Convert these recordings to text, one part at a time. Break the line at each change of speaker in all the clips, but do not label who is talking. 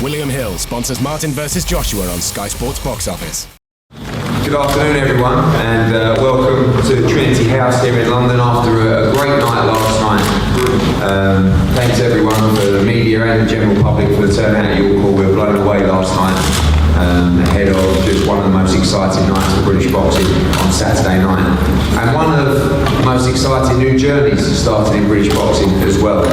William Hill sponsors Martin vs Joshua on Sky Sports Box Office.
Good afternoon everyone, and welcome to Trinity House here in London after a great night last night. Thanks everyone, for the media and the general public, for the turnout at York Hall. We were blown away last night, ahead of just one of the most exciting nights of British boxing on Saturday night. And one of the most exciting new journeys started in British boxing as well.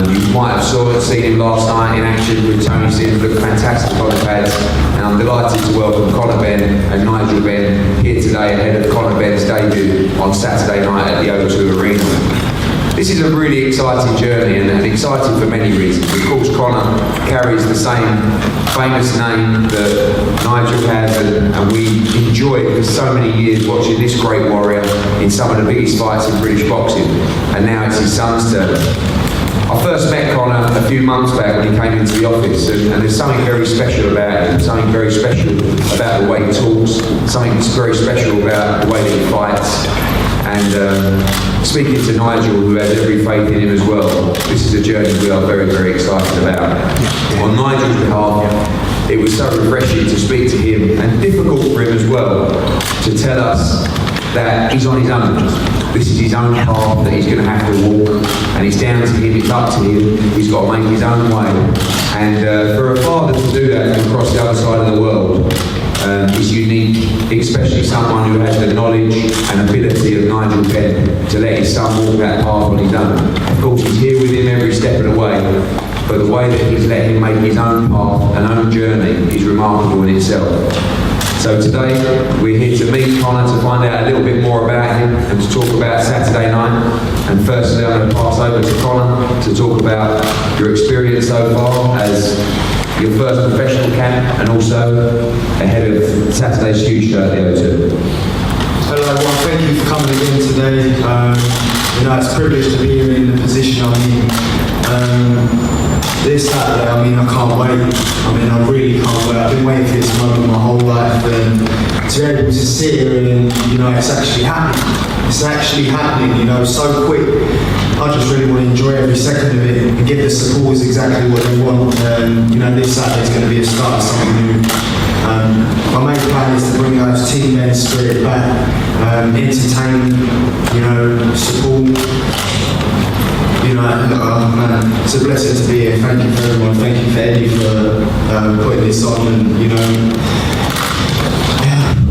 You might have seen him last night in action with Tony Sims, looked fantastic on the pads, and I'm delighted to welcome Conor Benn and Nigel Benn here today ahead of Conor Benn's debut on Saturday night at the O2 Arena. This is a really exciting journey, and exciting for many reasons. Of course, Conor carries the same famous name that Nigel has, and we enjoyed for so many years watching this great warrior in some of the biggest fights in British boxing, and now it's his son's turn. I first met Conor a few months back when he came into the office, and there's something very special about him, something very special about the way he talks, something that's very special about the way that he fights. And speaking to Nigel, who has every faith in him as well, this is a journey we are very, very excited about. On Nigel's behalf, it was so refreshing to speak to him, and difficult for him as well, to tell us that he's on his own. This is his own path that he's going to have to walk, and it's down to him, it's up to him. He's got to make his own way. And for a father to do that from across the other side of the world is unique, especially someone who has the knowledge and ability of Nigel Benn to let his son walk that path on his own. Of course, he's here with him every step of the way, but the way that he's let him make his own path and own journey is remarkable in itself. So today, we're here to meet Conor, to find out a little bit more about him and to talk about Saturday night. And firstly, I'm going to pass over to Conor to talk about your experience so far as your first professional camp, and also ahead of Saturday's huge show at the O2.
Hello everyone, thank you for coming again today. It's a privilege to be here in the position I'm in. This Saturday, I can't wait. I really can't wait. I've been waiting for this moment my whole life, and to be able to sit here and, it's actually happening. It's actually happening, so quick. I just really want to enjoy every second of it and give the supporters exactly what they want. This Saturday is going to be a start of something new. My main plan is to bring those team men spirit back, entertain, support. It's a blessing to be here. Thank you for everyone. Thank you for Eddie for putting this on, and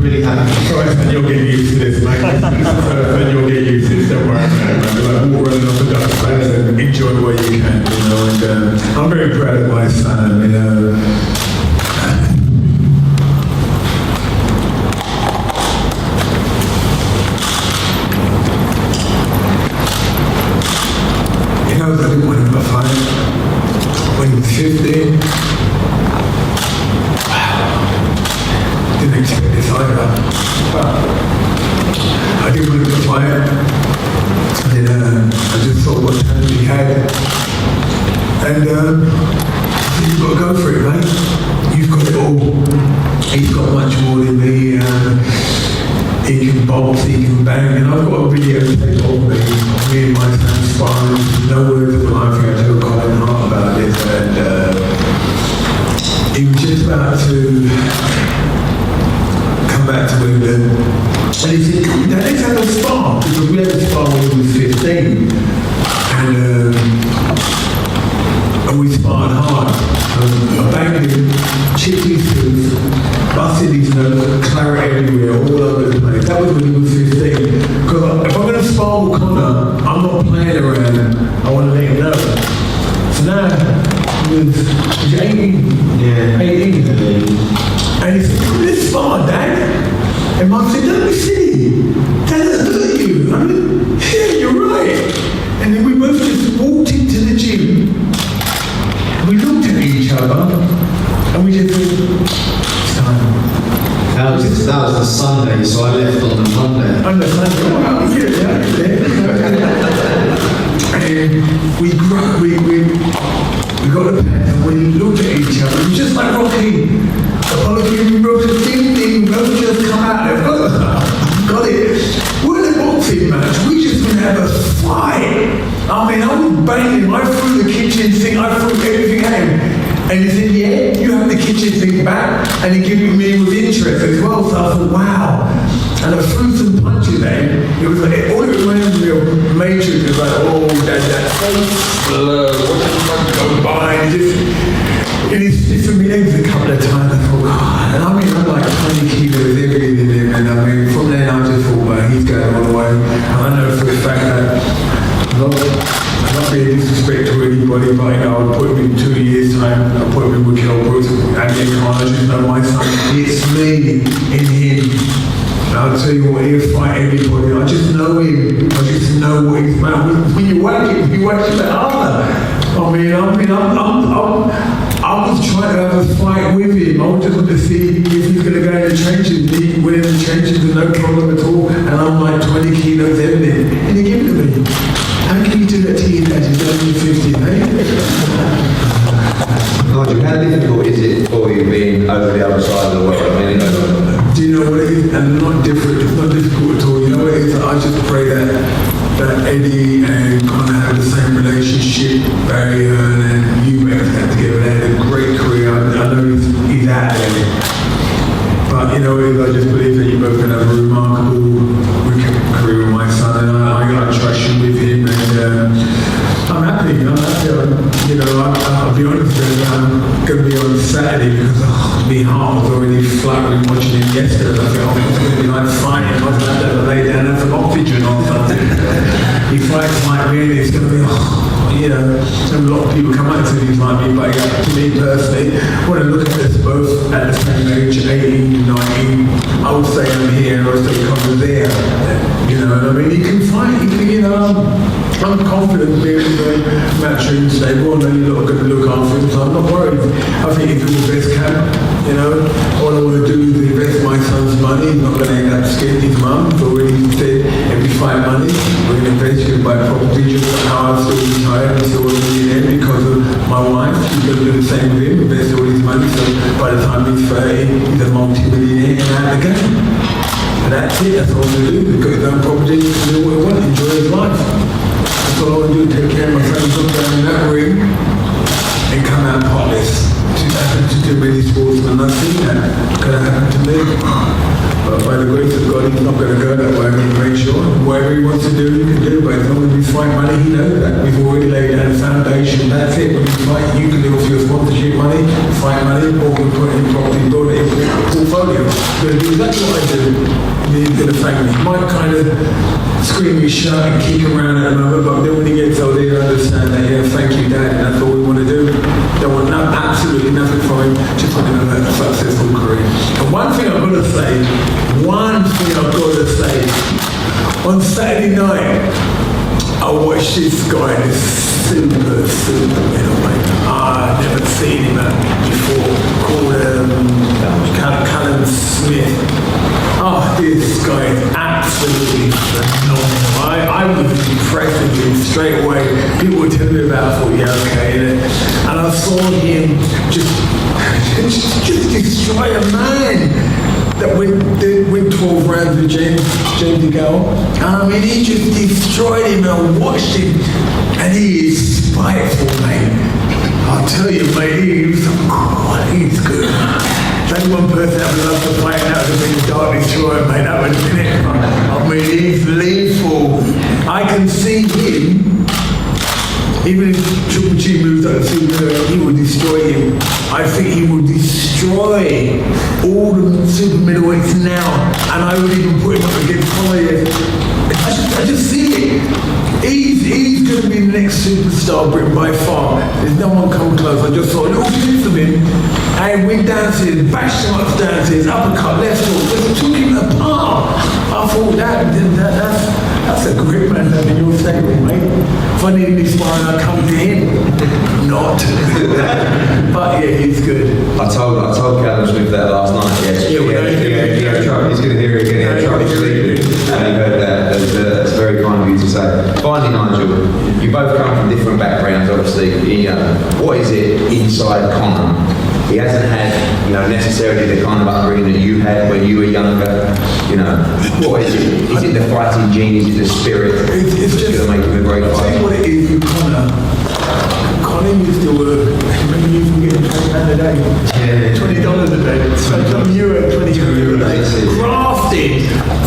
really happy.
And you'll get used to this, mate. And you'll get used to this, don't worry about it. Walk running off the Dutch fans and enjoy what you can, and I'm very proud of my son, I didn't want him to fight when he was 15. Didn't expect this either. I didn't want him to fight. And I just thought what talent he had. And you've got to go for it, mate. You've got it all. He's got much more than me. He can box, he can bang, and I've got a video tape of me and my son sparring. No words of life. I told Colin Hart about this, and he was just about to come back to England, and he said, "Come down, let's have a spar," because we had a spar when he was 15, and we sparred hard. I banged him, chipped his tooth, busted his nose, claret everywhere, all over the place. That was when he was 15. Because if I'm going to spar with Conor, I'm not playing around. I want to let him know. So now, he was 18.
Yeah.
18. And he said, "Let's spar, Dad." And Mum said, "Don't be silly. That doesn't hurt you." Yeah, you're right. And then we both just walked into the gym. We looked at each other, and we just went, "It's time."
That was the Sunday, so I left on the Monday.
On the Sunday, and we got a pen, and we looked at each other. It was just like Rocky. We wrote a thing, we both just come out there. Got it. We're in a boxing match. We just gonna have a fight. I was banging him. I threw the kitchen sink. I threw everything at him. And he said, yeah, you have the kitchen thing back, and he gave me with interest as well. So I thought, wow. And I threw some punches at him. It was like, all it reminded me of Matrix. It was like, oh, that face blur, what the fuck go by? And he sniffed me legs a couple of times. I thought, God. And I mean, I'm like 20 kilos everything in him. And I mean, from then I just thought, well, he's going all the way. And I know for the fact that I'm not being disrespectful to anybody, but you know, I'll put him in 2 years' time, I'll put him in with Kel Brooks, and I just know my son, it's me in him. And I'll tell you what, he'll fight everybody. I just know him, I just know what he's about. When you work it, you work it harder. I was trying to have a fight with him. I just wanted to see if he's going to go in the trenches. He went in the trenches with no problem at all, and I'm like 20 kilos everything, and he gave it to me. How can you do that to your dad? He's only 50, mate.
Nigel, how difficult is it for you being over the other side of the world? I mean,
do you know what it is? And not different. It's not difficult at all. You know what it is? I just pray that Eddie and Connor have the same relationship, Barry Hearn and you both had together. They had a great career. I know he's out there. But you know, I just believe that you both can have a remarkable career with my son, and I trust you with him, and I'm happy. You know, I'll be honest with you, I'm going to be on Saturday because my heart was already fluttering watching him yesterday. I thought, it's going to be like fighting. I was going to have to lay down and have some oxygen or something. He fights like me, and it's going to be, you know, a lot of people come out to these like me, but to me personally, when I look at us both at the same age, 18, 19, I would say I'm here, and I would say come there. You know, I mean, he can fight, you know, I'm confident being in the Machroom stable. I know you're not going to look after him, so I'm not worried. I think he's in the best camp, you know. All I want to do is invest my son's money. He's not going to end up scared. His mum's already said every 5 months we're going to invest you buy property. Just like how I'm still retired, I'm still a millionaire because of my wife. She's going to do the same with him, invest all his money. So by the time he's 30, he's a multi-millionaire and out of the game. And that's it, that's all I do. He's got his own property, he can do what he wants, enjoy his life. That's all I want to do, take care of my friends, look down in that ring, and come out potless. It happened to too many sportsmen, I've seen that. Could have happened to me. But by the grace of God, he's not going to go that way. I'm going to make sure whatever he wants to do, he can do. But as long as we fight money, he knows that. We've already laid down a foundation. That's it. When you fight, you can live off your sponsorship money, fight money, or we put it in property, build it in portfolio. We're going to do exactly what I do. He's going to thank me. He might kind of scream his shirt and kick around at the moment, but then when he gets older, he'll understand that, yeah, thank you, Dad, and that's all we want to do. Don't want absolutely nothing from him, just want him to have a successful career. And one thing I've got to say, on Saturday night, I watched this guy, this super middleweight. I've never seen him before, called Callum Smith. Oh, this guy is absolutely phenomenal. I was impressed with him straight away. People were telling me about it, I thought, yeah, okay. And I saw him just destroy a man that went 12 rounds with James DeGale. I mean, he just destroyed him, and I watched him, and he is spiteful, mate. I'll tell you, mate, he's good. That's one person that would love to fight, and that would have been Dark Destroyer, mate. That would have been it. I mean, he's lethal. I can see him. Even if Triple G moves up to super, he will destroy him. I think he will destroy all the super middleweights now, and I would even put him up against Poirier. I just see it. He's going to be the next superstar Britain by far. There's no one come close. I just saw a little glimpse of him, and went downstairs, bashed him upstairs, uppercut, left hook, just took him apart. I thought that's a great man having your segment, mate. If I need any sparring, I'll come to him. Not. But yeah, he's good.
I told Callum Smith that last night. He's going to hear it again. He had trouble sleeping, and he heard that. That's very kind of you to say. Finally, Nigel, you both come from different backgrounds, obviously. What is it inside Conor? He hasn't had, necessarily the kind of upbringing that you had when you were younger. What is it? Is it the fighting gene? Is it the spirit?
It's just
going to make him a great fighter.
Tell you what it is with Conor. Conor used to work. Maybe you can get £20 a day.
Yeah.
$20 a day. So €20 a day.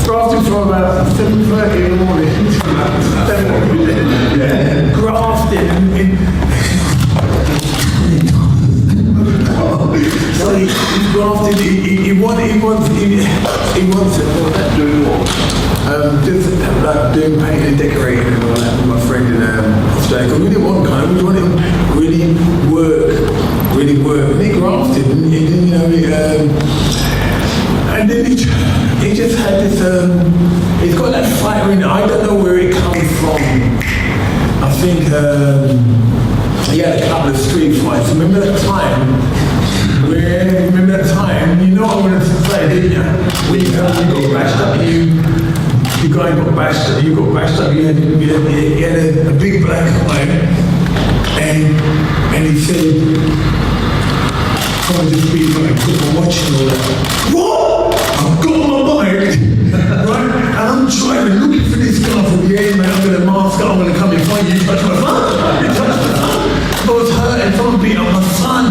Grafted from about 7:30 in the morning to about 7:00. Yeah. Grafted so he's grafted. He wants it. Doing what? Just like doing painting and decorating and all that with my friend in Australia. We didn't want kind of, we wanted him to really work. And he grafted, and and then he just had this. He's got that fire in it. I don't know where it comes from. I think he had a couple of street fights. Remember that time? You know what I wanted to say, didn't you? When you got bashed up, you guy got bashed up, you had a big black eye, and he said, "Come on, just be like, I'm watching all that." What? I've got my bike, right? And I'm driving, looking for this guy from the end, man. I'm gonna mask up, I'm gonna come and find you. You touch my son. You touch my son. I was hurting, someone beat up my son.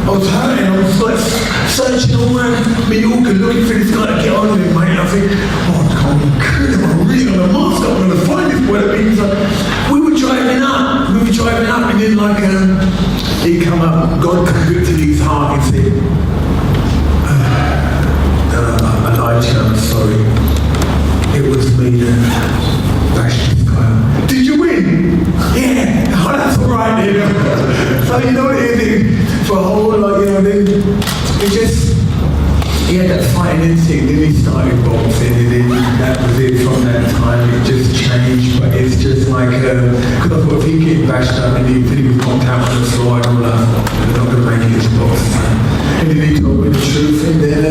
I was hurting, I was like searching all around Mallorca looking for this guy to get on with him, mate. And I think, oh, I can't be kidding him, I'm really gonna mask up, I'm gonna find this boy. We were driving up, and then like, he come up, God convicted his heart and said, I lied to you, I'm sorry. It was me that bashed this guy up. Did you win? Yeah, oh, that's all right then. So you know what it is? For a whole lot, then it just, he had that fighting instinct, then he started boxing, and then that was it from that time. It just changed, but it's just like, because I thought if he get bashed up and he was knocked out on the floor and all that, they're not going to make it as a boxer. And then he told me the truth, and then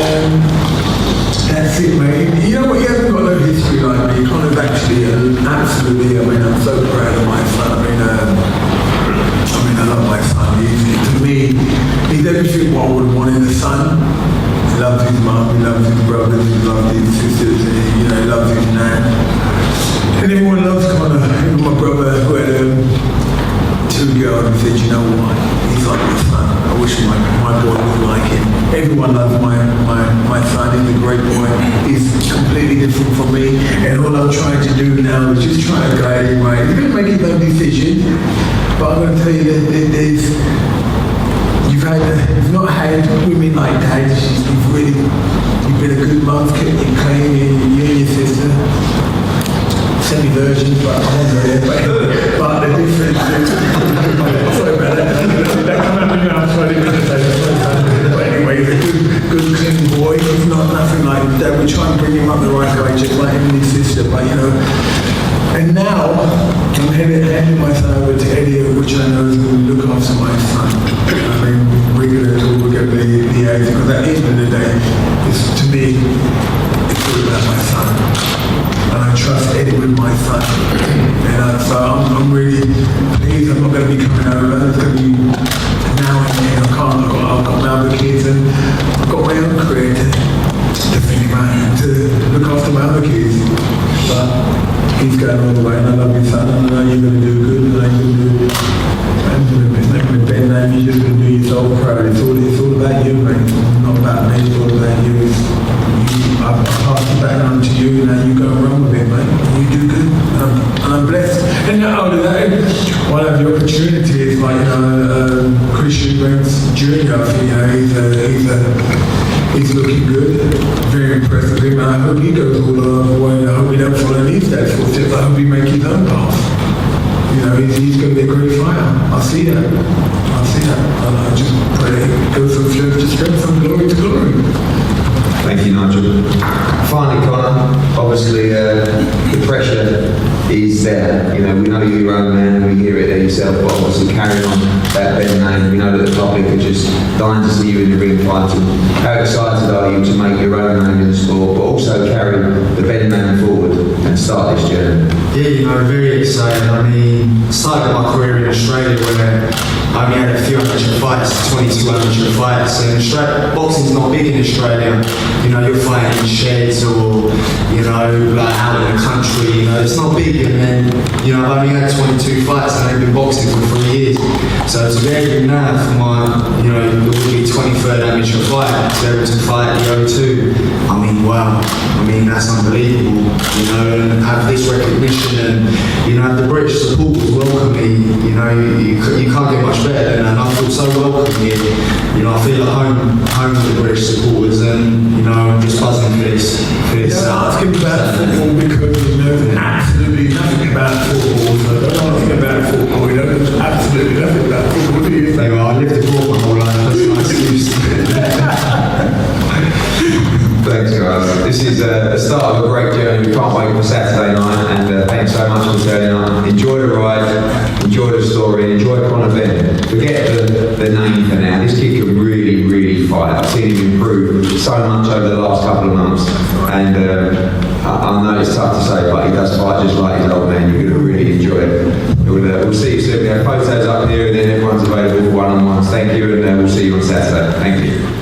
that's it, mate. You know what, he hasn't got no history like me, kind of actually, absolutely, I'm so proud of my son. I love my son. To me, he's everything what I would want in a son. He loves his mum, he loves his brothers, he loves his sisters, he loves his nan. And everyone loves Connor. Even my brother who had 2 girls and said, you know what, he's like my son. I wish my boy was like him. Everyone loves my son. He's a great boy. He's completely different from me. And all I'm trying to do now is just try to guide him right. He's going to make his own decisions. But I'm going to tell you that you've not had women like Dad. You've been a good mum, kept you clean, you and your sister. Semi-virgin, but I won't go there. But the difference is, sorry about that. That come out of your mouth, so I didn't say that. But anyway, he's a good clean boy. He's not nothing like Dad. We try and bring him up the right way, just like him and his sister. But and now, I'm handing my son over to Eddie, which I know is going to look after my son. We're going to talk about the age, because at the end of the day, to me, it's all about my son. And I trust Eddie with my son. And so I'm really pleased. I'm not going to be coming over. It's going to be now and then. I've got my other kids, and I've got my own career to think about, to look after my other kids. But he's going all the way, and I love your son, and I know you're going to do good, and I know you're going to do good. It's not going to be Ben, you're just going to do yourself proud. It's all about you, mate. It's not about me, it's all about you. I pass the baton on to you, and now you go and run with it, mate. You do good, and I'm blessed. And not only that, one of the opportunities, like, Christian Banks Jr., I think, he's looking good, very impressed with him, and I hope he goes all the way, and I hope he don't follow in his dad's footsteps. I hope he makes his own path. He's going to be a great fighter. I see that. And I just pray he goes from strength to strength, from glory to glory.
Thank you, Nigel. Finally, Connor, obviously the pressure is there. We know you're your own man, and we hear it there yourself, but obviously carrying on that Ben name, we know that the public are just dying to see you in the ring fighting. How excited are you to make your own name in the sport, but also carry the Ben name forward and start this journey?
Yeah, very excited. Started my career in Australia where I only had a few amateur fights, 22 amateur fights, and boxing's not big in Australia. You're fighting in sheds or, like out in the country, it's not big. And then, I've only had 22 fights and I've been boxing for 3 years. So it's very good now for my, amateur fight, to be able to fight the O2. I mean, wow. I mean, that's unbelievable, you know, and have this recognition and, you know, the British supporters welcome me, you know, you can't get much better than that. And I feel so welcome here. You know, I feel at home with the British supporters, and, you know, I'm just buzzing for this.
Asking about football because you know absolutely nothing about football. So I don't know anything about football. You know absolutely nothing about football. Do you?
Anyway, I lived abroad my whole life. That's an excuse.
Thanks, guys. This is the start of a great journey. We can't wait for Saturday night, and thanks so much for turning up. Enjoy the ride, enjoy the story, enjoy Conor Benn. Forget the name for now. This kid can really, really fight. I've seen him improve so much over the last couple of months, and I know it's tough to say, but he does fight just like his old man. You're going to really enjoy it. We'll see you soon. We have photos up here, and then everyone's available for one-on-ones. Thank you, and we'll see you on Saturday. Thank you.